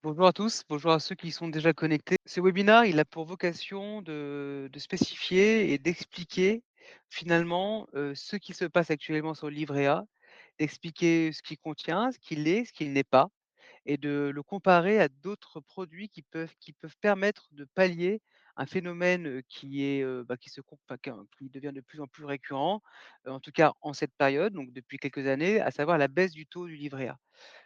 Bonjour à tous, bonjour à ceux qui sont déjà connectés. Ce webinaire, il a pour vocation de spécifier et d'expliquer finalement ce qui se passe actuellement sur le livret A, d'expliquer ce qu'il contient, ce qu'il est, ce qu'il n'est pas, et de le comparer à d'autres produits qui peuvent permettre de pallier un phénomène qui est qui se com- enfin, qui devient de plus en plus récurrent, en tout cas en cette période, donc depuis quelques années, à savoir la baisse du taux du livret A.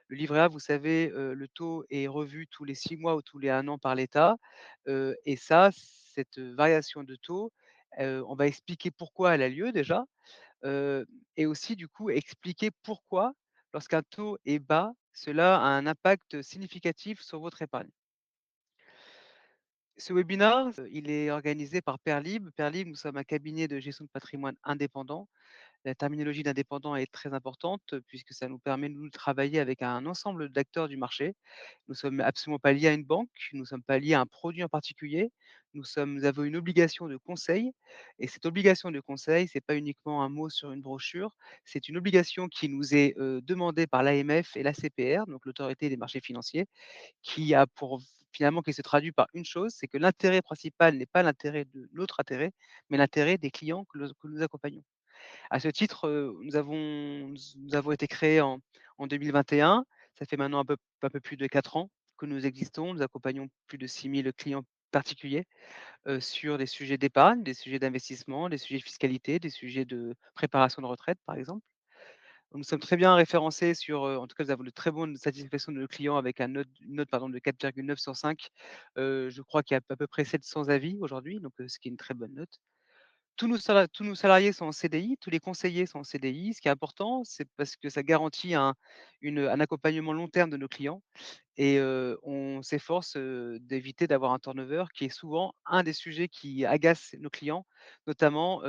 Le livret A, vous savez, le taux est revu tous les 6 mois ou tous les 1 an par l'État, et ça, cette variation de taux, on va expliquer pourquoi elle a lieu déjà, heu et aussi du coup expliquer pourquoi, lorsqu'un taux est bas, cela a un impact significatif sur votre épargne. Ce webinaire, il est organisé par Pairlib. Pairlib, nous sommes un cabinet de gestion de patrimoine indépendant. La terminologie d'indépendant est très importante, puisque ça nous permet, nous, de travailler avec un ensemble d'acteurs du marché. Nous sommes absolument pas liés à une banque, nous ne sommes pas liés à un produit en particulier. Nous avons une obligation de conseil, et cette obligation de conseil, c'est pas uniquement un mot sur une brochure, c'est une obligation qui nous est, demandée par l'AMF et l'ACPR, donc l'Autorité des marchés financiers, qui a pour finalement qui se traduit par une chose, c'est que l'intérêt principal n'est pas l'intérêt de notre intérêt, mais l'intérêt des clients que nous accompagnons. À ce titre, nous avons été créés en 2021. Ça fait maintenant un peu plus de 4 ans que nous existons. Nous accompagnons plus de 6 000 clients particuliers, sur des sujets d'épargne, des sujets d'investissement, des sujets de fiscalité, des sujets de préparation de retraite, par exemple. Nous sommes très bien référencés sur, en tout cas, nous avons de très bonnes satisfactions de nos clients avec une note pardon de 4,9 sur 5. Je crois qu'il y a à peu près 700 avis aujourd'hui, donc ce qui est une très bonne note. Tous nos salariés sont en CDI, tous les conseillers sont en CDI. Ce qui est important, c'est parce que ça garantit un accompagnement long terme de nos clients, et on s'efforce, d'éviter d'avoir un turnover qui est souvent un des sujets qui agace nos clients, notamment,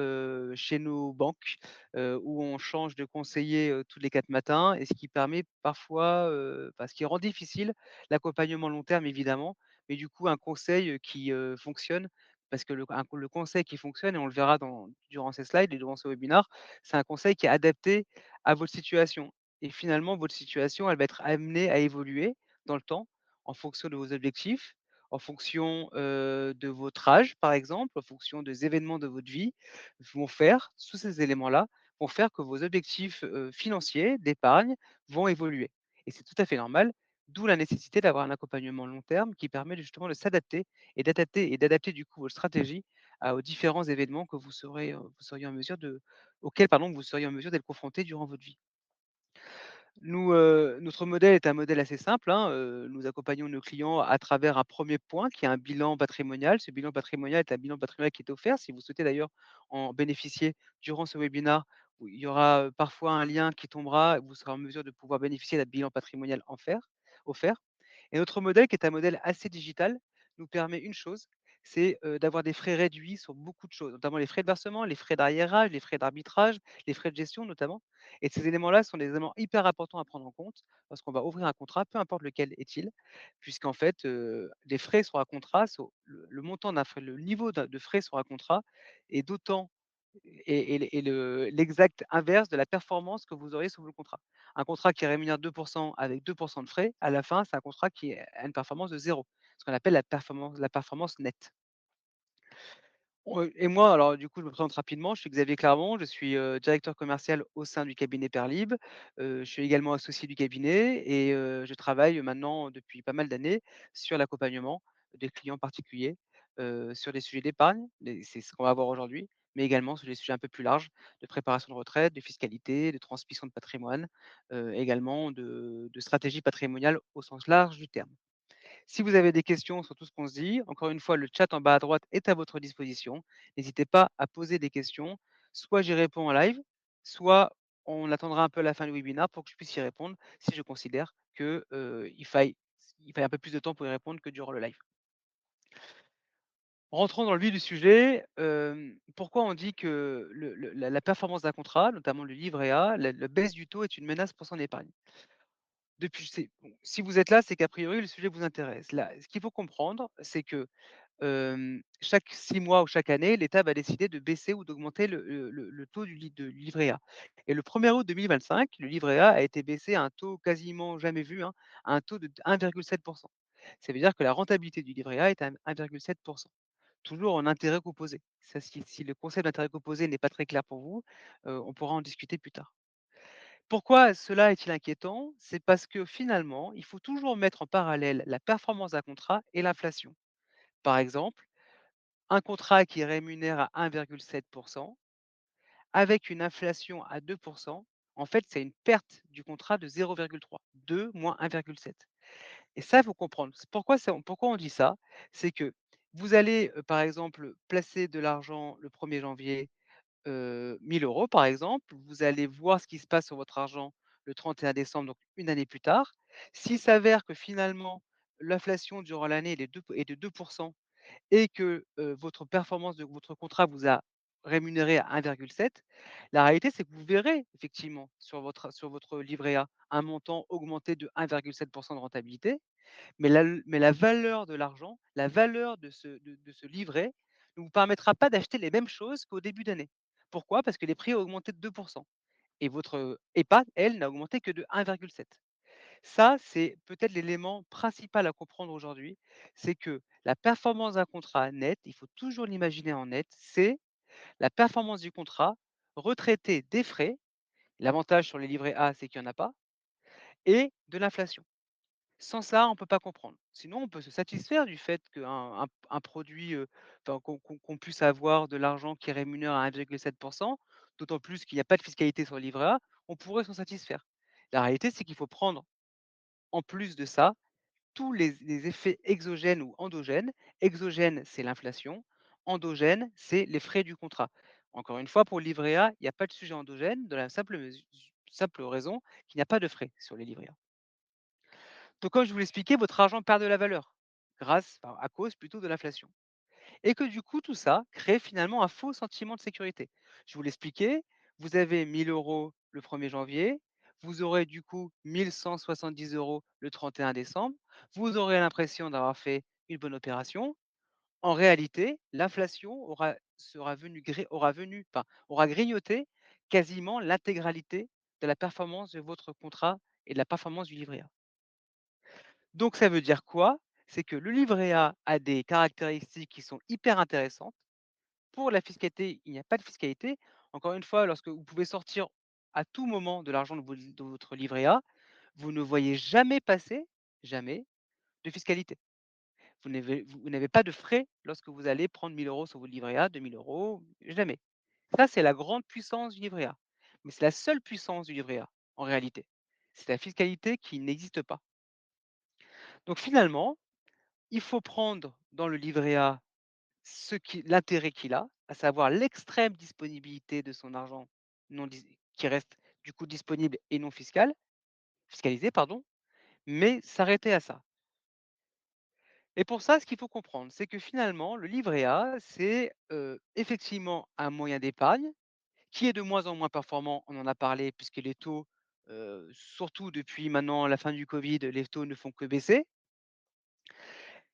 chez nos banques, où on change de conseiller, tous les 4 matins, et ce qui permet parfois, ce qui rend difficile l'accompagnement long terme évidemment, mais du coup un conseil, qui, fonctionne, parce que le conseil qui fonctionne, et on le verra durant ces slides et durant ce webinaire, c'est un conseil qui est adapté à votre situation, et finalement votre situation, elle va être amenée à évoluer dans le temps, en fonction de vos objectifs, en fonction, de votre âge, par exemple, en fonction des événements de votre vie, tous ces éléments-là vont faire que vos objectifs, financiers, d'épargne, vont évoluer, et c'est tout à fait normal, d'où la nécessité d'avoir un accompagnement long terme qui permet justement de s'adapter et d'adapter du coup votre stratégie aux différents événements que vous seriez en mesure de auxquels pardon, vous seriez en mesure d'être confronté durant votre vie. Notre modèle est un modèle assez simple, hein, nous accompagnons nos clients à travers un premier point qui est un bilan patrimonial. Ce bilan patrimonial est un bilan patrimonial qui est offert. Si vous souhaitez d'ailleurs en bénéficier durant ce webinaire, où il y aura, parfois un lien qui tombera, vous serez en mesure de pouvoir bénéficier d'un bilan patrimonial offert. Et notre modèle, qui est un modèle assez digital, nous permet une chose, c'est, d'avoir des frais réduits sur beaucoup de choses, notamment les frais de versement, les frais d'arriérage, les frais d'arbitrage, les frais de gestion notamment. Et ces éléments-là sont des éléments hyper importants à prendre en compte lorsqu'on va ouvrir un contrat, peu importe lequel est-il, puisqu'en fait, les frais sur un contrat sont le montant d'un frais, le niveau de frais sur un contrat est d'autant l'exact inverse de la performance que vous auriez sur le contrat. Un contrat qui rémunère 2 avec 2 de frais, à la fin, c'est un contrat qui a une performance de zéro, ce qu'on appelle la performance nette. Et moi, alors du coup, je me présente rapidement, je suis Xavier Clermont, je suis, directeur commercial au sein du cabinet Pairlib. Je suis également associé du cabinet, et je travaille maintenant depuis pas mal d'années sur l'accompagnement des clients particuliers, sur des sujets d'épargne, c'est ce qu'on va voir aujourd'hui, mais également sur des sujets un peu plus larges de préparation de retraite, de fiscalité, de transmission de patrimoine, également de stratégie patrimoniale au sens large du terme. Si vous avez des questions sur tout ce qu'on se dit, encore une fois, le chat en bas à droite est à votre disposition. N'hésitez pas à poser des questions. Soit j'y réponds en live, soit on attendra un peu la fin du webinaire pour que je puisse y répondre si je considère que, il faille un peu plus de temps pour y répondre que durant le live. Rentrons dans le vif du sujet, pourquoi on dit que la performance d'un contrat, notamment le livret A, la baisse du taux est une menace pour son épargne? Depuis c'est bon, si vous êtes là, c'est qu'a priori le sujet vous intéresse. Là, ce qu'il faut comprendre, c'est que chaque 6 mois ou chaque année, l'État va décider de baisser ou d'augmenter le taux du livret A, et le 1er août 2025, le livret A a été baissé à un taux quasiment jamais vu, hein, à un taux de 1,7. Ça veut dire que la rentabilité du livret A est à 1,7, toujours en intérêt composé. Ça, si le concept d'intérêt composé n'est pas très clair pour vous, on pourra en discuter plus tard. Pourquoi cela est-il inquiétant? C'est parce que finalement, il faut toujours mettre en parallèle la performance d'un contrat et l'inflation. Par exemple, un contrat qui rémunère à 1,7 avec une inflation à 2, en fait, c'est une perte du contrat de 0,3. 2 moins 1,7. Et ça, il faut comprendre. C'est pourquoi on dit ça? C'est que vous allez, par exemple, placer de l'argent le 1er janvier, 1 000 € par exemple. Vous allez voir ce qui se passe sur votre argent le 31 décembre, donc une année plus tard. S'il s'avère que finalement l'inflation durant l'année est de 2 et que, votre performance de votre contrat vous a rémunéré à 1,7, la réalité, c'est que vous verrez effectivement sur votre livret A un montant augmenté de 1,7 de rentabilité, mais la valeur de l'argent, la valeur de ce livret ne vous permettra pas d'acheter les mêmes choses qu'au début d'année. Pourquoi? Parce que les prix ont augmenté de 2 et votre épargne, elle, n'a augmenté que de 1,7. Ça, c'est peut-être l'élément principal à comprendre aujourd'hui, c'est que la performance d'un contrat net, il faut toujours l'imaginer en net, c'est la performance du contrat retraitée des frais, l'avantage sur les livrets A, c'est qu'il y en a pas, et de l'inflation. Sans ça, on ne peut pas comprendre. Sinon, on peut se satisfaire du fait qu'un produit, enfin qu'on puisse avoir de l'argent qui rémunère à 1,7, d'autant plus qu'il n'y a pas de fiscalité sur le livret A, on pourrait s'en satisfaire. La réalité, c'est qu'il faut prendre en plus de ça tous les effets exogènes ou endogènes. Exogène, c'est l'inflation. Endogène, c'est les frais du contrat. Encore une fois, pour le livret A, il n'y a pas de sujet endogène, de la simple raison qu'il n'y a pas de frais sur les livrets A. Donc, comme je vous l'expliquais, votre argent perd de la valeur, à cause plutôt de l'inflation. Et que du coup, tout ça crée finalement un faux sentiment de sécurité. Je vous l'expliquais, vous avez 1 000 € le 1er janvier, vous aurez du coup 1 170 € le 31 décembre, vous aurez l'impression d'avoir fait une bonne opération. En réalité, l'inflation aura grignoté quasiment l'intégralité de la performance de votre contrat et de la performance du livret A. Donc ça veut dire quoi? C'est que le livret A des caractéristiques qui sont hyper intéressantes. Pour la fiscalité, il n'y a pas de fiscalité. Encore une fois, lorsque vous pouvez sortir à tout moment de l'argent de votre livret A, vous ne voyez jamais passer, jamais, de fiscalité. Vous n'avez pas de frais lorsque vous allez prendre 1 000 € sur votre livret A, 2 000 €, jamais. Ça, c'est la grande puissance du livret A. Mais c'est la seule puissance du livret A, en réalité. C'est la fiscalité qui n'existe pas. Donc finalement, il faut prendre dans le livret A l'intérêt qu'il a, à savoir l'extrême disponibilité de son argent non dis qui reste du coup disponible et non fiscalisé pardon, mais s'arrêter à ça. Et pour ça, ce qu'il faut comprendre, c'est que finalement le livret A, c'est, effectivement un moyen d'épargne qui est de moins en moins performant, on en a parlé puisque les taux, surtout depuis maintenant la fin du covid, les taux ne font que baisser.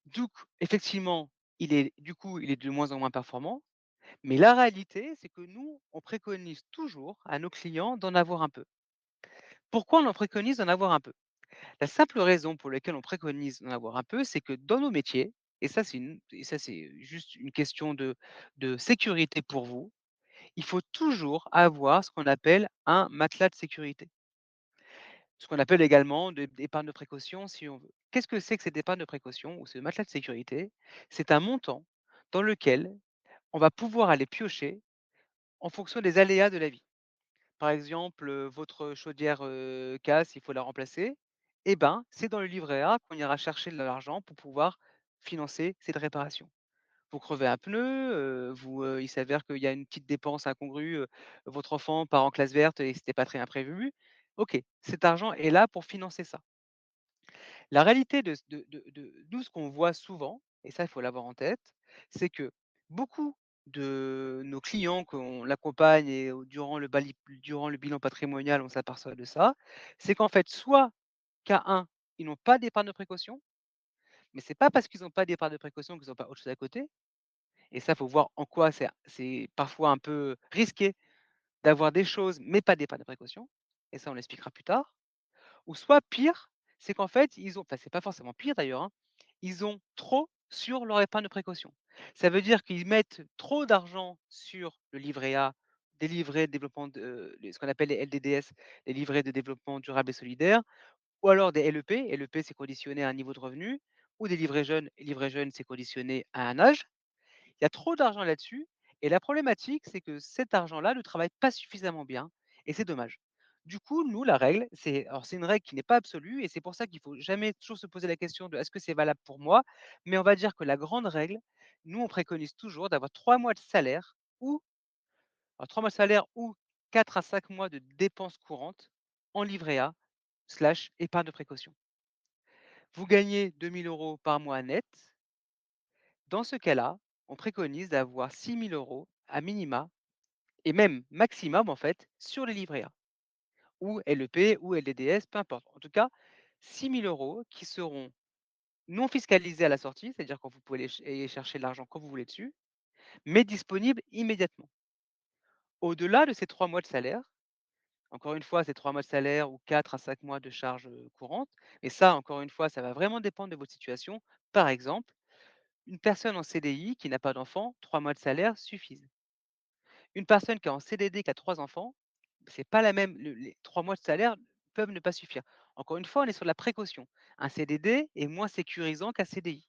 Donc effectivement, il est de moins en moins performant. Mais la réalité, c'est que nous, on préconise toujours à nos clients d'en avoir un peu. Pourquoi on en préconise d'en avoir un peu? La simple raison pour laquelle on préconise d'en avoir un peu, c'est que dans nos métiers, et ça c'est juste une question de sécurité pour vous, il faut toujours avoir ce qu'on appelle un matelas de sécurité. Ce qu'on appelle également d'épargne de précaution si on veut. Qu'est-ce que c'est que cette épargne de précaution ou ce matelas de sécurité? C'est un montant dans lequel on va pouvoir aller piocher en fonction des aléas de la vie. Par exemple, votre chaudière, casse, il faut la remplacer, et ben, c'est dans le livret A qu'on ira chercher de l'argent pour pouvoir financer cette réparation. Vous crevez un pneu, il s'avère qu'il y a une petite dépense incongrue, votre enfant part en classe verte et c'était pas très imprévu. OK, cet argent est là pour financer ça. La réalité de nous, ce qu'on voit souvent, et ça, il faut l'avoir en tête, c'est que beaucoup de nos clients qu'on l'accompagne et durant le bilan patrimonial, on s'aperçoit de ça, c'est qu'en fait, soit cas 1, ils n'ont pas d'épargne de précaution, mais c'est pas parce qu'ils n'ont pas d'épargne de précaution qu'ils ont pas autre chose à côté, et ça, faut voir en quoi c'est parfois un peu risqué d'avoir des choses, mais pas d'épargne de précaution, et ça, on l'expliquera plus tard. Ou soit pire, c'est qu'en fait, c'est pas forcément pire d'ailleurs, hein, ils ont trop sur leur épargne de précaution. Ça veut dire qu'ils mettent trop d'argent sur le livret A, des livrets de développement ce qu'on appelle les LDDS, les livrets de développement durable et solidaire, ou alors des LEP. LEP, c'est conditionné à un niveau de revenu, ou des livrets jeunes. Et livrets jeunes, c'est conditionné à un âge. Il y a trop d'argent là-dessus et la problématique, c'est que cet argent-là ne travaille pas suffisamment bien et c'est dommage. Du coup, nous, la règle, c'est une règle qui n'est pas absolue et c'est pour ça qu'il faut jamais toujours se poser la question de: «Est-ce que c'est valable pour moi?» Mais on va dire que la grande règle, nous, on préconise toujours d'avoir 3 mois de salaire ou alors 3 mois de salaire ou 4 à 5 mois de dépenses courantes en livret A/épargne de précaution. Vous gagnez 2 000 € par mois net. Dans ce cas-là, on préconise d'avoir 6 000 € à minima et même maximum en fait sur les livrets A ou LEP ou LDDS, peu importe. En tout cas, 6 000 € qui seront non fiscalisés à la sortie, c'est-à-dire que vous pouvez aller chercher l'argent quand vous voulez dessus, mais disponibles immédiatement. Au-delà de ces 3 mois de salaire, encore une fois, c'est 3 mois de salaire ou 4 à 5 mois de charges courantes, et ça, encore une fois, ça va vraiment dépendre de votre situation. Par exemple, une personne en CDI qui n'a pas d'enfant, 3 mois de salaire suffisent. Une personne qui est en CDD, qui a 3 enfants, c'est pas la même les 3 mois de salaire peuvent ne pas suffire. Encore une fois, on est sur de la précaution. Un CDD est moins sécurisant qu'un CDI.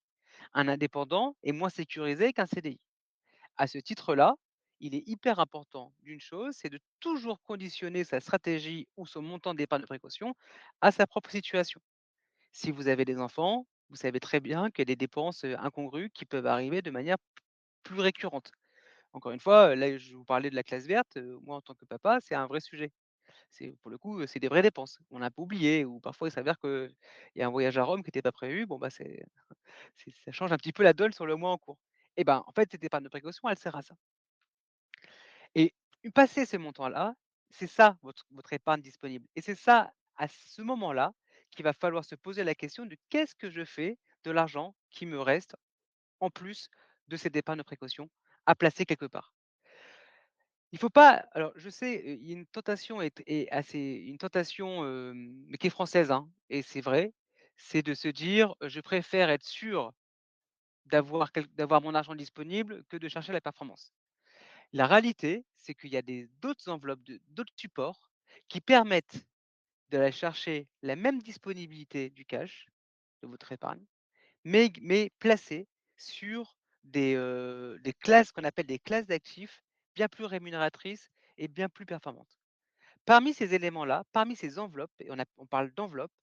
Un indépendant est moins sécurisé qu'un CDI. À ce titre-là, il est hyper important d'une chose, c'est de toujours conditionner sa stratégie ou son montant d'épargne de précaution à sa propre situation. Si vous avez des enfants, vous savez très bien qu'il y a des dépenses, incongrues qui peuvent arriver de manière plus récurrente. Encore une fois, là, je vous parlais de la classe verte, moi, en tant que papa, c'est un vrai sujet. C'est pour le coup, c'est des vraies dépenses. On a pas oublié ou parfois il s'avère qu'il y a un voyage à Rome qui était pas prévu, bon, bah, ça change un petit peu la donne sur le mois en cours. Et ben, en fait, cette épargne de précaution, elle sert à ça. Et passé ce montant-là, c'est ça votre épargne disponible et c'est ça, à ce moment-là, qu'il va falloir se poser la question de: «Qu'est-ce que je fais de l'argent qui me reste en plus de cette épargne de précaution à placer quelque part?» Il faut pas, alors je sais, il y a une tentation est assez une tentation, mais qui est française, hein, et c'est vrai, c'est de se dire: «Je préfère être sûr d'avoir mon argent disponible que de chercher la performance». La réalité, c'est qu'il y a d'autres enveloppes, d'autres supports qui permettent d'aller chercher la même disponibilité du cash, de votre épargne, mais placée sur des classes qu'on appelle des classes d'actifs bien plus rémunératrices et bien plus performantes. Parmi ces éléments-là, parmi ces enveloppes, et on parle d'enveloppes,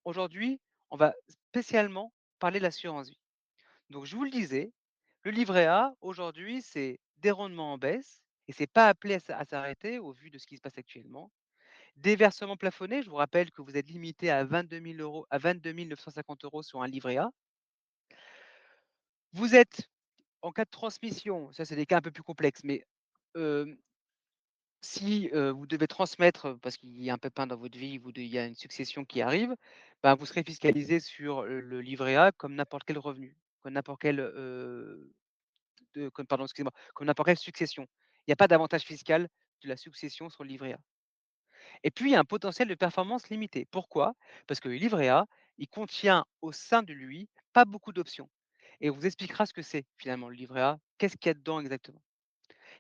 aujourd'hui, on va spécialement parler de l'assurance vie. Donc je vous le disais, le livret A, aujourd'hui, c'est des rendements en baisse et c'est pas appelé à s'arrêter au vu de ce qui se passe actuellement. Des versements plafonnés, je vous rappelle que vous êtes limité à 22 000 € à 22 950 € sur un livret A. Vous êtes en cas de transmission, ça c'est des cas un peu plus complexes, mais hem, si, vous devez transmettre, parce qu'il y a un pépin dans votre vie, il y a une succession qui arrive, ben, vous serez fiscalisé sur, le livret A comme n'importe quel revenu, comme n'importe quel, comme pardon, excusez-moi, comme n'importe quelle succession. Il y a pas d'avantage fiscal de la succession sur le livret A. Et puis, il y a un potentiel de performance limité. Pourquoi? Parce que le livret A, il contient au sein de lui pas beaucoup d'options et on vous expliquera ce que c'est finalement le livret A, qu'est-ce qu'il y a dedans exactement?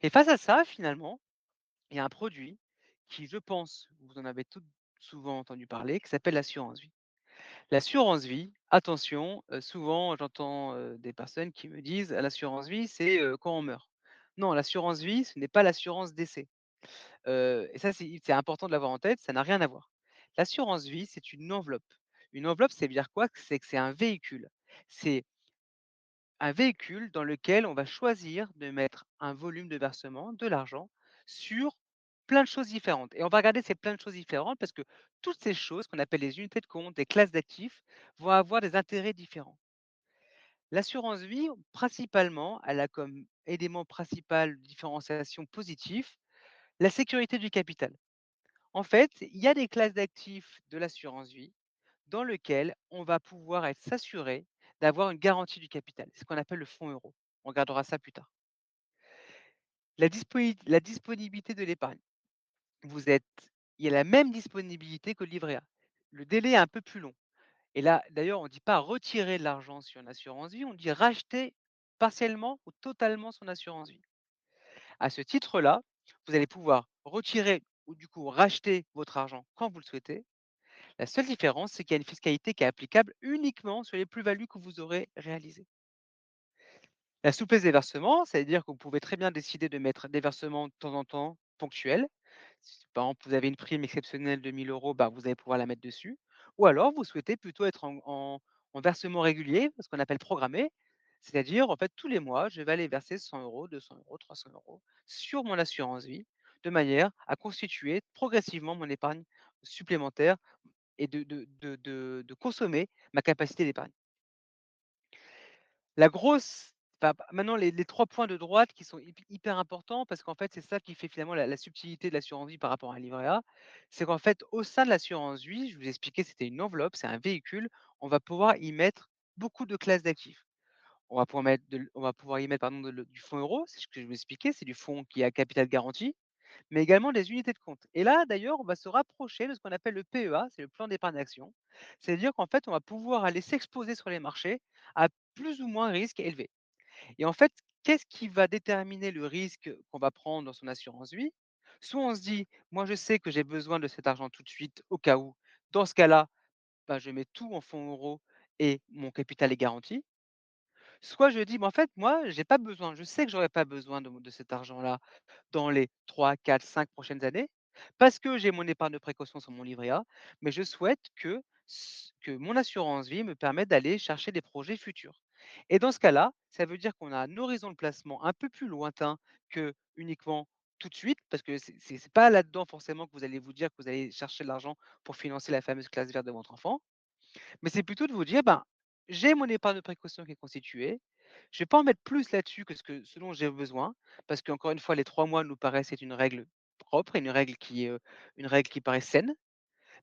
Et face à ça, finalement, il y a un produit qui, je pense, vous en avez toutes souvent entendu parler, qui s'appelle l'assurance vie. L'assurance vie, attention, souvent j'entends, des personnes qui me disent: «L'assurance vie, c'est, quand on meurt». Non, l'assurance vie, ce n'est pas l'assurance décès. Et ça, c'est important de l'avoir en tête, ça n'a rien à voir. L'assurance vie, c'est une enveloppe. Une enveloppe, ça veut dire quoi? C'est que c'est un véhicule. C'est un véhicule dans lequel on va choisir de mettre un volume de versement, de l'argent, sur plein de choses différentes. Et on va regarder ces plein de choses différentes parce que toutes ces choses qu'on appelle les unités de compte, des classes d'actifs, vont avoir des intérêts différents. L'assurance vie, principalement, elle a comme élément principal de différenciation positif la sécurité du capital. En fait, il y a des classes d'actifs de l'assurance vie dans lequel on va pouvoir s'assurer d'avoir une garantie du capital. C'est ce qu'on appelle le fonds euro. On regardera ça plus tard. La disponibilité de l'épargne. Vous êtes Il y a la même disponibilité que le livret A. Le délai est un peu plus long. Et là, d'ailleurs, on ne dit pas retirer de l'argent sur une assurance vie, on dit racheter partiellement ou totalement son assurance vie. À ce titre-là, vous allez pouvoir retirer ou du coup racheter votre argent quand vous le souhaitez. La seule différence, c'est qu'il y a une fiscalité qui est applicable uniquement sur les plus-values que vous aurez réalisées. La souplesse des versements, c'est-à-dire que vous pouvez très bien décider de mettre des versements de temps en temps ponctuels. Si par exemple, vous avez une prime exceptionnelle de 1 000 €, bah, vous allez pouvoir la mettre dessus. Ou alors vous souhaitez plutôt être en versement régulier, ce qu'on appelle programmé. C'est-à-dire, en fait, tous les mois, je vais aller verser 100 €, 200 €, 300 € sur mon assurance vie, de manière à constituer progressivement mon épargne supplémentaire et de consommer ma capacité d'épargne. La grosse maintenant les 3 points de droite qui sont hyper importants parce qu'en fait, c'est ça qui fait finalement la subtilité de l'assurance vie par rapport à un livret A. C'est qu'en fait, au sein de l'assurance vie, je vous ai expliqué, c'était une enveloppe, c'est un véhicule, on va pouvoir y mettre beaucoup de classes d'actifs. On va pouvoir y mettre pardon du fonds euro, c'est ce que je vous expliquais, c'est du fonds qui a capital garanti, mais également des unités de compte. Et là, d'ailleurs, on va se rapprocher de ce qu'on appelle le PEA, c'est le plan d'épargne action. C'est-à-dire qu'en fait, on va pouvoir aller s'exposer sur les marchés à plus ou moins risque élevé. Et en fait, qu'est-ce qui va déterminer le risque qu'on va prendre dans son assurance vie? Soit on se dit: «Moi, je sais que j'ai besoin de cet argent tout de suite au cas où». Dans ce cas-là, bah, je mets tout en fonds euros et mon capital est garanti. Soit je dis: «Mais en fait, moi, j'ai pas besoin. Je sais que j'aurai pas besoin de cet argent-là dans les 3, 4, 5 prochaines années, parce que j'ai mon épargne de précaution sur mon livret A, mais je souhaite que mon assurance vie me permette d'aller chercher des projets futurs». Et dans ce cas-là, ça veut dire qu'on a un horizon de placement un peu plus lointain que uniquement tout de suite, parce que c'est pas là-dedans forcément que vous allez vous dire que vous allez chercher de l'argent pour financer la fameuse classe verte de votre enfant. Mais c'est plutôt de vous dire: «Ben, j'ai mon épargne de précaution qui est constituée, je vais pas en mettre plus là-dessus que ce dont j'ai besoin», parce qu'encore une fois, les 3 mois nous paraissent être une règle propre, une règle qui paraît saine.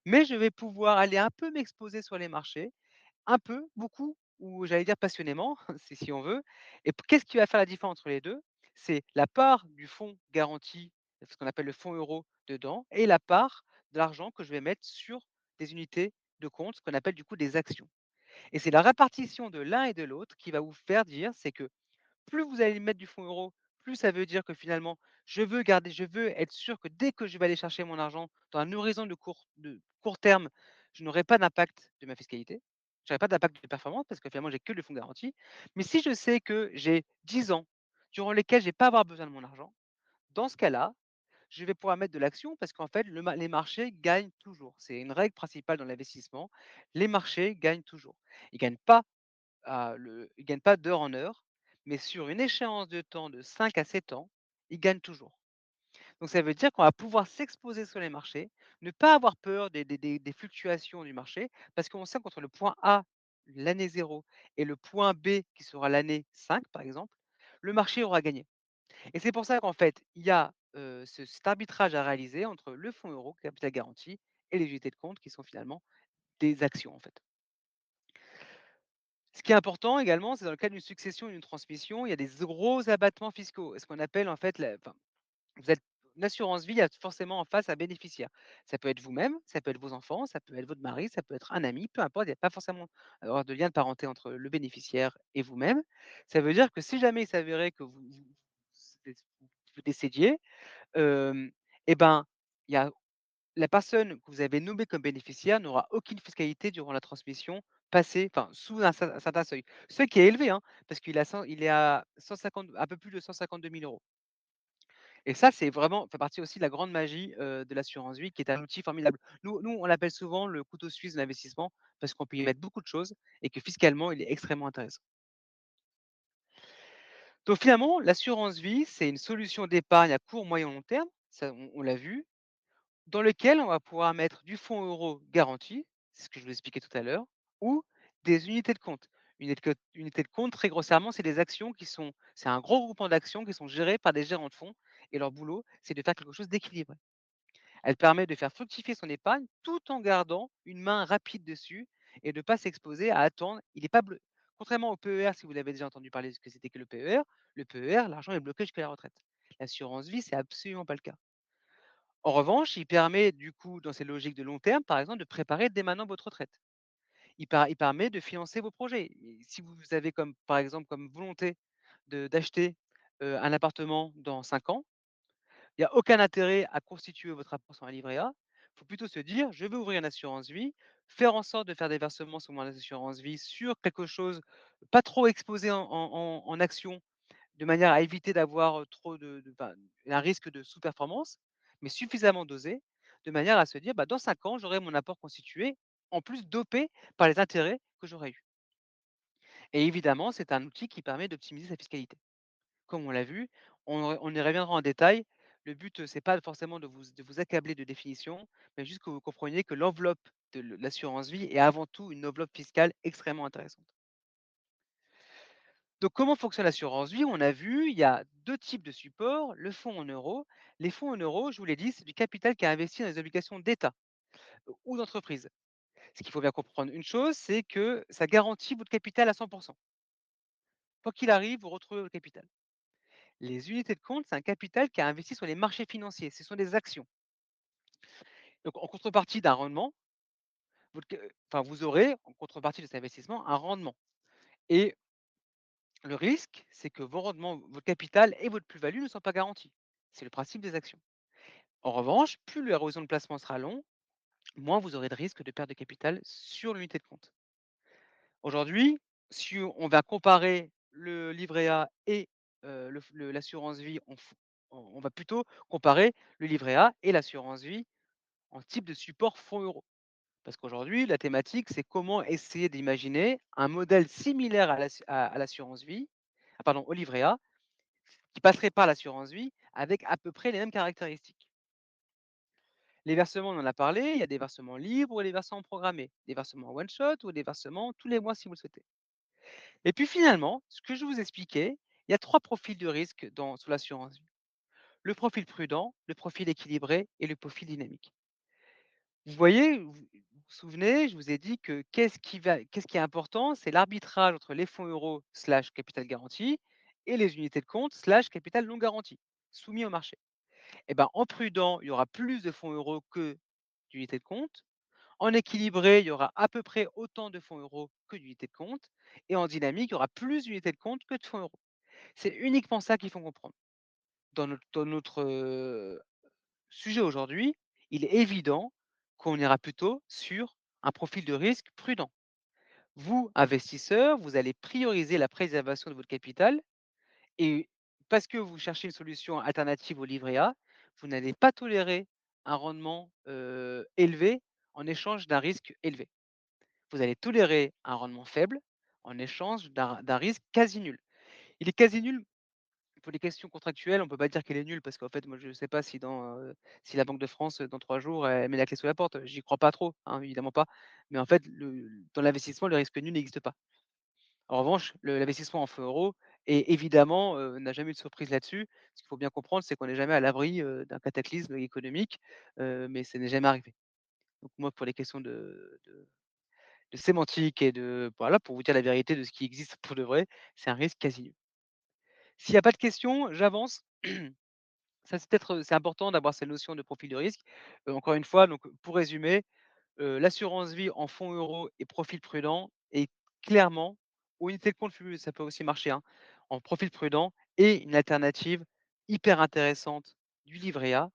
Mais je vais pouvoir aller un peu m'exposer sur les marchés, un peu, beaucoup ou j'allais dire passionnément, si on veut. Et qu'est-ce qui va faire la différence entre les 2? C'est la part du fonds garanti, ce qu'on appelle le fonds euro dedans et la part de l'argent que je vais mettre sur des unités de compte, ce qu'on appelle du coup des actions. Et c'est la répartition de l'un et de l'autre qui va vous faire dire, c'est que plus vous allez mettre du fonds euro, plus ça veut dire que finalement, je veux être sûr que dès que je vais aller chercher mon argent dans un horizon de court terme, je n'aurai pas d'impact de ma fiscalité. Je n'aurai pas d'impact de performance parce que finalement, j'ai que le fonds garanti. Mais si je sais que j'ai 10 ans durant lesquels je vais pas avoir besoin de mon argent, dans ce cas-là, je vais pouvoir mettre de l'action parce qu'en fait, les marchés gagnent toujours. C'est une règle principale dans l'investissement. Les marchés gagnent toujours. Ils gagnent pas ils gagnent pas d'heure en heure, mais sur une échéance de temps de 5 à 7 ans, ils gagnent toujours. Donc ça veut dire qu'on va pouvoir s'exposer sur les marchés, ne pas avoir peur des fluctuations du marché, parce qu'on sait qu'entre le point A, l'année 0 et le point B qui sera l'année 5 par exemple, le marché aura gagné. Et c'est pour ça qu'en fait, il y a, cet arbitrage à réaliser entre le fonds euro, capital garanti et les unités de compte qui sont finalement des actions, en fait. Ce qui est important également, c'est dans le cas d'une succession ou d'une transmission, il y a des gros abattements fiscaux. Ce qu'on appelle en fait vous êtes une assurance vie, il y a forcément en face un bénéficiaire. Ça peut être vous-même, ça peut être vos enfants, ça peut être votre mari, ça peut être un ami, peu importe, il y a pas forcément à avoir de lien de parenté entre le bénéficiaire et vous-même. Ça veut dire que si jamais il s'avérait que vous décédiez, hem et ben, il y a la personne que vous avez nommée comme bénéficiaire n'aura aucune fiscalité durant la transmission passée, enfin sous un certain seuil. Seuil qui est élevé, hein, parce il est à 150 un peu plus de 152 000 €. Et ça, c'est vraiment fait partie aussi de la grande magie, de l'assurance vie qui est un outil formidable. Nous, on l'appelle souvent le couteau suisse de l'investissement parce qu'on peut y mettre beaucoup de choses et que fiscalement, il est extrêmement intéressant. Donc finalement, l'assurance vie, c'est une solution d'épargne à court, moyen, long terme, ça on l'a vu, dans lequel on va pouvoir mettre du fonds euro garanti, c'est ce que je vous expliquais tout à l'heure, ou des unités de compte. Unité de compte, très grossièrement, c'est des actions c'est un gros groupement d'actions qui sont gérées par des gérants de fonds et leur boulot, c'est de faire quelque chose d'équilibré. Elle permet de faire fructifier son épargne tout en gardant une main rapide dessus et de ne pas s'exposer à attendre. Il est pas bleu Contrairement au PER, si vous l'avez déjà entendu parler de ce que c'était que le PER, l'argent est bloqué jusqu'à la retraite. L'assurance vie, c'est absolument pas le cas. En revanche, il permet du coup, dans ces logiques de long terme, par exemple, de préparer dès maintenant votre retraite. il permet de financer vos projets. Et si vous avez comme, par exemple, comme volonté d'acheter, un appartement dans 5 ans, il y a aucun intérêt à constituer votre apport sur un livret A. Il faut plutôt se dire: «Je vais ouvrir une assurance vie», faire en sorte de faire des versements sur mon assurance vie sur quelque chose pas trop exposé en actions, de manière à éviter d'avoir, trop enfin, un risque de sous-performance, mais suffisamment dosé, de manière à se dire: «Bah, dans 5 ans, j'aurai mon apport constitué, en plus dopé par les intérêts que j'aurais eus». Et évidemment, c'est un outil qui permet d'optimiser sa fiscalité. Comme on l'a vu, on y reviendra en détail. Le but, c'est pas forcément de vous accabler de définitions, mais juste que vous compreniez que l'enveloppe de l'assurance vie est avant tout une enveloppe fiscale extrêmement intéressante. Donc comment fonctionne l'assurance vie? On a vu, il y a 2 types de supports, le fonds en euros. Les fonds en euros, je vous l'ai dit, c'est du capital qui est investi dans les obligations d'État, ou d'entreprise. Ce qu'il faut bien comprendre une chose, c'est que ça garantit votre capital à 100. Quoi qu'il arrive, vous retrouvez votre capital. Les unités de compte, c'est un capital qui est investi sur les marchés financiers, ce sont des actions. Donc en contrepartie d'un rendement, vous aurez en contrepartie de cet investissement un rendement et le risque, c'est que vos rendements, votre capital et votre plus-value ne sont pas garantis. C'est le principe des actions. En revanche, plus l'horizon de placement sera long, moins vous aurez de risque de perte de capital sur l'unité de compte. Aujourd'hui, si on va comparer le livret A et l'assurance vie, on va plutôt comparer le livret A et l'assurance vie en type de support fonds euro. Parce qu'aujourd'hui, la thématique, c'est comment essayer d'imaginer un modèle similaire à l'assurance vie, au livret A, qui passerait par l'assurance vie avec à peu près les mêmes caractéristiques. Les versements, on en a parlé, il y a des versements libres et des versements programmés, des versements one shot ou des versements tous les mois si vous le souhaitez. Et puis finalement, ce que je vous expliquais, il y a 3 profils de risque sous l'assurance vie. Le profil prudent, le profil équilibré et le profil dynamique. Vous voyez, vous souvenez, je vous ai dit que qu'est-ce qui est important? C'est l'arbitrage entre les fonds euros slash capital garanti et les unités de compte slash capital non garanti, soumis au marché. Et ben, en prudent, il y aura plus de fonds euros que d'unités de compte. En équilibré, il y aura à peu près autant de fonds euros que d'unités de compte. Et en dynamique, il y aura plus d'unités de compte que de fonds euros. C'est uniquement ça qu'il faut comprendre. Dans notre sujet aujourd'hui, il est évident qu'on ira plutôt sur un profil de risque prudent. Vous, investisseur, vous allez prioriser la préservation de votre capital et parce que vous cherchez une solution alternative au livret A, vous n'allez pas tolérer un rendement élevé en échange d'un risque élevé. Vous allez tolérer un rendement faible en échange d'un risque quasi nul. Il est quasi nul pour les questions contractuelles, on peut pas dire qu'elle est nulle parce qu'en fait, moi, je ne sais pas si la Banque de France, dans 3 jours, elle met la clé sous la porte. J'y crois pas trop, hein, évidemment pas. Mais en fait, dans l'investissement, le risque nul n'existe pas. En revanche, l'investissement en fonds euros est évidemment, n'a jamais eu de surprise là-dessus. Ce qu'il faut bien comprendre, c'est qu'on n'est jamais à l'abri, d'un cataclysme économique, mais ça n'est jamais arrivé. Donc moi, pour les questions de sémantique et voilà, pour vous dire la vérité de ce qui existe pour de vrai, c'est un risque quasi nul. S'il y a pas de questions, j'avance. Ça, c'est important d'avoir cette notion de profil de risque. Encore une fois, donc pour résumer, l'assurance vie en fonds euros et profil prudent est clairement ou unité de compte ça peut aussi marcher, hein, en profil prudent et une alternative hyper intéressante du livret A.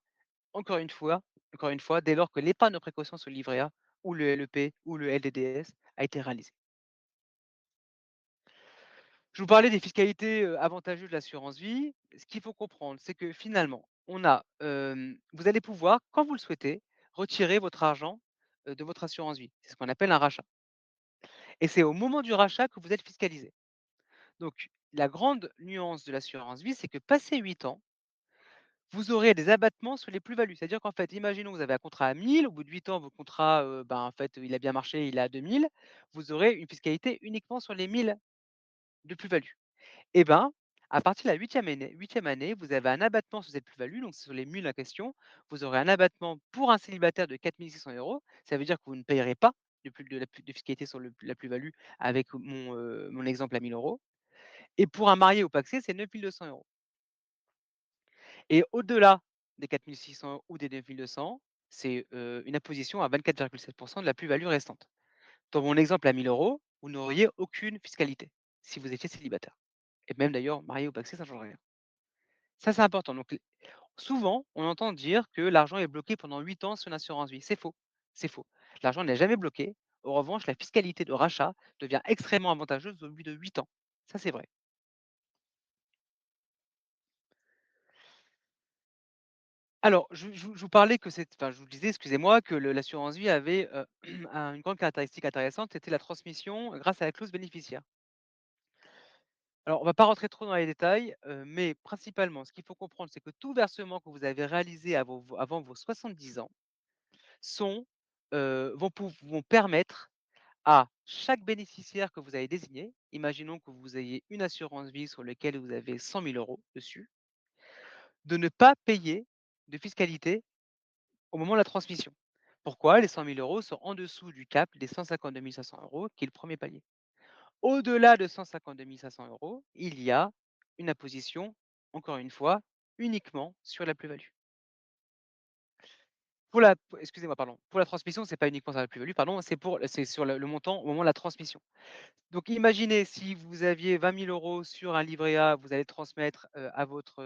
Encore une fois encore une fois, dès lors que l'épargne de précaution sur le livret A ou le LEP ou le LDDS a été réalisé. Je vous parlais des fiscalités, avantageuses de l'assurance vie. Ce qu'il faut comprendre, c'est que finalement, vous allez pouvoir, quand vous le souhaitez, retirer votre argent, de votre assurance vie. C'est ce qu'on appelle un rachat et c'est au moment du rachat que vous êtes fiscalisé. Donc la grande nuance de l'assurance vie, c'est que passé 8 ans, vous aurez des abattements sur les plus-values. C'est-à-dire qu'en fait, imaginons que vous avez un contrat à 1000, au bout de 8 ans, votre contrat, en fait, il a bien marché, il est à 2000, vous aurez une fiscalité uniquement sur les 1000 de plus-value. Eh ben, à partir de la huitième année, vous avez un abattement sur cette plus-value, donc sur les mules en question, vous aurez un abattement pour un célibataire de 4 600 €. Ça veut dire que vous ne payerez pas de fiscalité sur la plus-value avec mon exemple à 1 000 € et pour un marié ou pacsé, c'est 9 200 € et au-delà des 4 600 € ou des 9 200, c'est, une imposition à 24,7 de la plus-value restante. Dans mon exemple à 1 000 €, vous n'auriez aucune fiscalité si vous étiez célibataire et même d'ailleurs marié ou pacsé, ça ne change rien. Ça, c'est important donc souvent, on entend dire que l'argent est bloqué pendant 8 ans sur une assurance vie. C'est faux, c'est faux. L'argent n'est jamais bloqué. En revanche, la fiscalité de rachat devient extrêmement avantageuse au bout de 8 ans. Ça, c'est vrai. Alors, je vous parlais que c'est enfin, je vous disais, excusez-moi, que le l'assurance vie avait, une grande caractéristique intéressante, c'était la transmission grâce à la clause bénéficiaire. Alors, on va pas rentrer trop dans les détails, mais principalement, ce qu'il faut comprendre, c'est que tout versement que vous avez réalisé avant vos 70 ans sont, vont permettre à chaque bénéficiaire que vous avez désigné, imaginons que vous ayez une assurance vie sur laquelle vous avez 100 000 € dessus, de ne pas payer de fiscalité au moment de la transmission. Pourquoi? Les 100 000 € sont en dessous du cap des 152 500 €, qui est le premier palier. Au-delà de 152 500 €, il y a une imposition, encore une fois, uniquement sur la plus-value. Excusez-moi, pardon. Pour la transmission, c'est pas uniquement sur la plus-value, pardon, c'est sur le montant au moment de la transmission. Donc imaginez si vous aviez 20 000 € sur un livret A, vous allez transmettre, à votre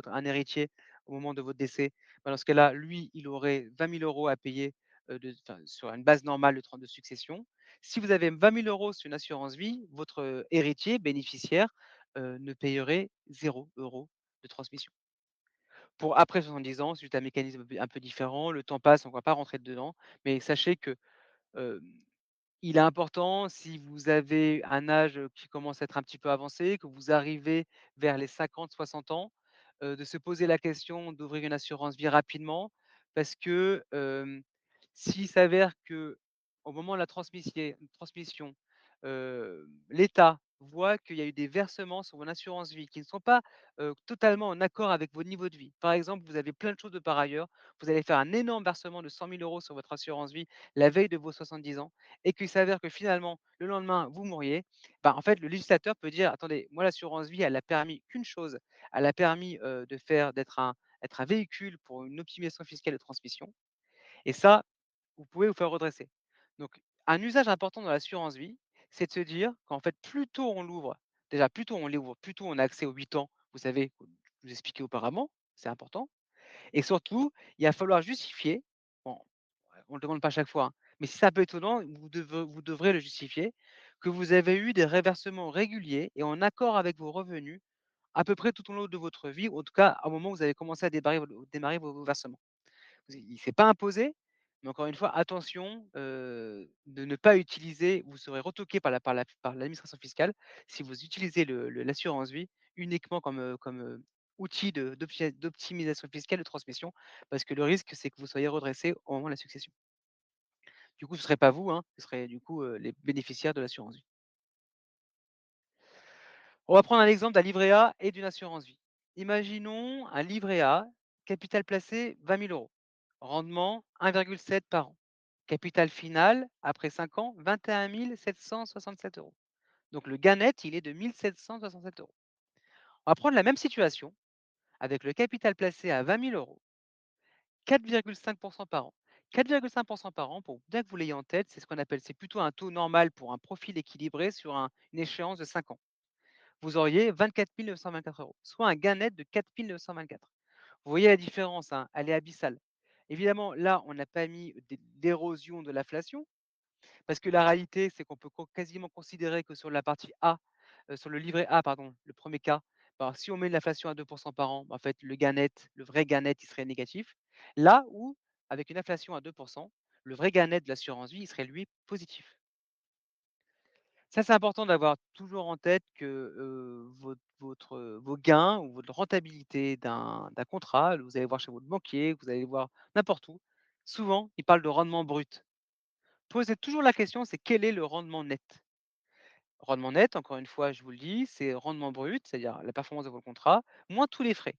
un héritier au moment de votre décès. Bah, dans ce cas-là, lui, il aurait 20 000 € à payer, sur une base normale de succession. Si vous avez 20 000 € sur une assurance vie, votre, héritier, bénéficiaire, ne payerait 0 € de transmission. Pour après 70 ans, c'est un mécanisme un peu différent, le temps passe, on ne va pas rentrer dedans, mais sachez que, hem il est important, si vous avez un âge, qui commence à être un petit peu avancé, que vous arrivez vers les 50-60 ans, de se poser la question d'ouvrir une assurance vie rapidement parce que, s'il s'avère qu'au moment de la transmission, l'État voit qu'il y a eu des versements sur votre assurance vie qui ne sont pas, totalement en accord avec votre niveau de vie. Par exemple, vous avez plein de choses de par ailleurs, vous allez faire un énorme versement de 100 000 € sur votre assurance vie la veille de vos 70 ans et qu'il s'avère que finalement, le lendemain, vous mouriez, bah, en fait, le législateur peut dire: «Attendez, moi l'assurance vie, elle a permis qu'une chose, elle a permis, d'être un véhicule pour une optimisation fiscale de transmission et ça, vous pouvez vous faire redresser». Donc un usage important dans l'assurance vie, c'est de se dire qu'en fait, plus tôt on l'ouvre, déjà plus tôt on l'ouvre, plus tôt on a accès aux 8 ans, vous savez, je vous expliquais auparavant, c'est important et surtout, il va falloir justifier, bon, on ne le demande pas chaque fois, hein, mais si c'est un peu étonnant, vous devrez le justifier, que vous avez eu des reversements réguliers et en accord avec vos revenus, à peu près tout au long de votre vie, ou en tout cas, au moment où vous avez commencé à démarrer vos versements. Il ne s'est pas imposé, mais encore une fois, attention, de ne pas utiliser vous serez retoqué par l'administration fiscale si vous utilisez l'assurance vie uniquement comme outil d'optimisation fiscale de transmission, parce que le risque, c'est que vous soyez redressé au moment de la succession. Du coup, ce ne serait pas vous, hein, ce serait du coup, les bénéficiaires de l'assurance vie. On va prendre un exemple d'un livret A et d'une assurance vie. Imaginons un livret A, capital placé 20 000 €, rendement 1,7 par an. Capital final, après 5 ans, 21 767 €. Donc le gain net, il est de 1 767 €. On va prendre la même situation avec le capital placé à 20 000 €, 4,5 par an. 4,5 par an, pour bien que vous l'ayez en tête, c'est plutôt un taux normal pour un profil équilibré sur une échéance de 5 ans. Vous auriez 24 924 €, soit un gain net de 4 924. Vous voyez la différence, hein, elle est abyssale. Évidemment, là, on n'a pas mis d'érosion de l'inflation, parce que la réalité, c'est qu'on peut quasiment considérer que sur la partie A, sur le livret A, pardon, le premier cas, bah, si on met de l'inflation à 2 par an, bah, en fait, le gain net, le vrai gain net, il serait négatif. Là où, avec une inflation à 2, le vrai gain net de l'assurance vie, il serait lui positif. Ça, c'est important d'avoir toujours en tête que, vos gains ou votre rentabilité d'un contrat, vous allez voir chez votre banquier, vous allez voir n'importe où, souvent, ils parlent de rendement brut. Posez toujours la question, c'est quel est le rendement net? Rendement net, encore une fois, je vous le dis, c'est rendement brut, c'est-à-dire la performance de vos contrats, moins tous les frais.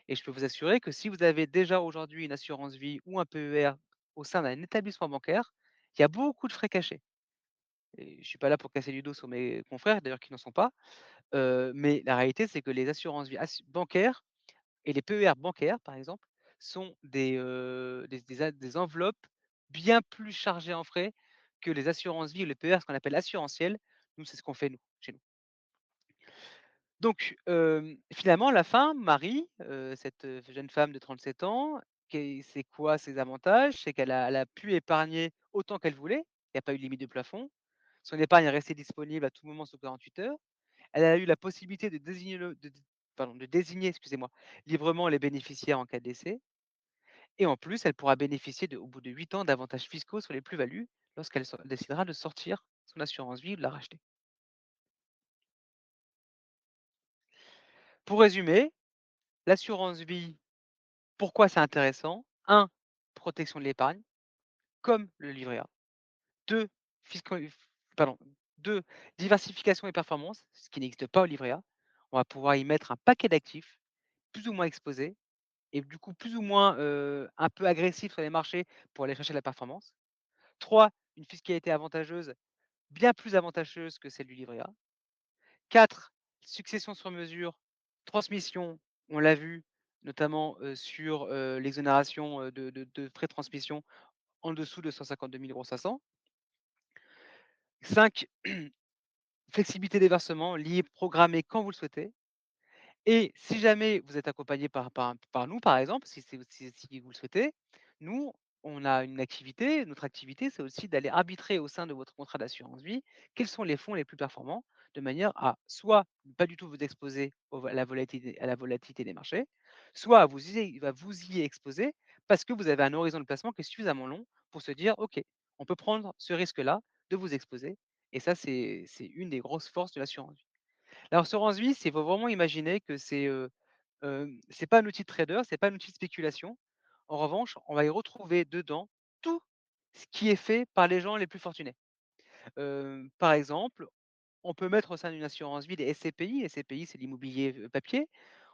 Et je peux vous assurer que si vous avez déjà aujourd'hui une assurance vie ou un PER au sein d'un établissement bancaire, il y a beaucoup de frais cachés. Et je ne suis pas là pour casser du dos sur mes confrères, d'ailleurs qui n'en sont pas, mais la réalité, c'est que les assurances vie bancaires et les PER bancaires, par exemple, sont des enveloppes bien plus chargées en frais que les assurances vie ou les PER, ce qu'on appelle assurantiels, nous, c'est ce qu'on fait nous, chez nous. Donc, finalement, à la fin, Marie, cette, jeune femme de 37 ans, c'est quoi ses avantages? C'est qu'elle a pu épargner autant qu'elle voulait. Il y a pas eu de limite de plafond. Son épargne est restée disponible à tout moment sous 48 heures. Elle a eu la possibilité de désigner de désigner, excusez-moi, librement les bénéficiaires en cas de décès et en plus, elle pourra bénéficier au bout de 8 ans d'avantages fiscaux sur les plus-values lorsqu'elle décidera de sortir son assurance vie ou de la racheter. Pour résumer, l'assurance vie, pourquoi c'est intéressant? Un, protection de l'épargne, comme le livret A. 2, fisco pardon, 2, diversification et performance, ce qui n'existe pas au livret A. On va pouvoir y mettre un paquet d'actifs, plus ou moins exposés et du coup plus ou moins, un peu agressifs sur les marchés pour aller chercher la performance. 3, une fiscalité avantageuse, bien plus avantageuse que celle du livret A. 4, succession sur mesure, transmission, on l'a vu, notamment, sur, l'exonération, de frais de transmission en dessous de 152 500. 5, flexibilité des versements, liés, programmés quand vous le souhaitez. Et si jamais vous êtes accompagné par nous, par exemple, si vous le souhaitez, nous, on a une activité. Notre activité, c'est aussi d'aller arbitrer au sein de votre contrat d'assurance vie, quels sont les fonds les plus performants, de manière à soit ne pas du tout vous exposer à la volatilité des marchés, soit à vous y exposer parce que vous avez un horizon de placement qui est suffisamment long pour se dire: «OK, on peut prendre ce risque-là de vous exposer» et ça, c'est une des grosses forces de l'assurance vie. L'assurance vie, c'est faut vraiment imaginer que c'est pas un outil de trader, c'est pas un outil de spéculation. En revanche, on va y retrouver dedans tout ce qui est fait par les gens les plus fortunés. Par exemple, on peut mettre au sein d'une assurance vie des SCPI. SCPI, c'est l'immobilier, papier.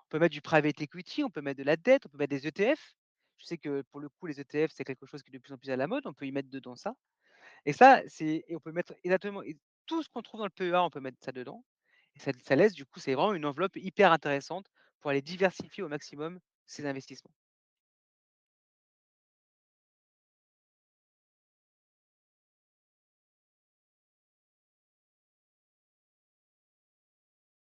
On peut mettre du private equity, on peut mettre de la dette, on peut mettre des ETF. Je sais que pour le coup, les ETF, c'est quelque chose qui est de plus en plus à la mode. On peut y mettre dedans ça et ça, on peut mettre exactement tout ce qu'on trouve dans le PEA, on peut mettre ça dedans et ça laisse du coup, c'est vraiment une enveloppe hyper intéressante pour aller diversifier au maximum ses investissements.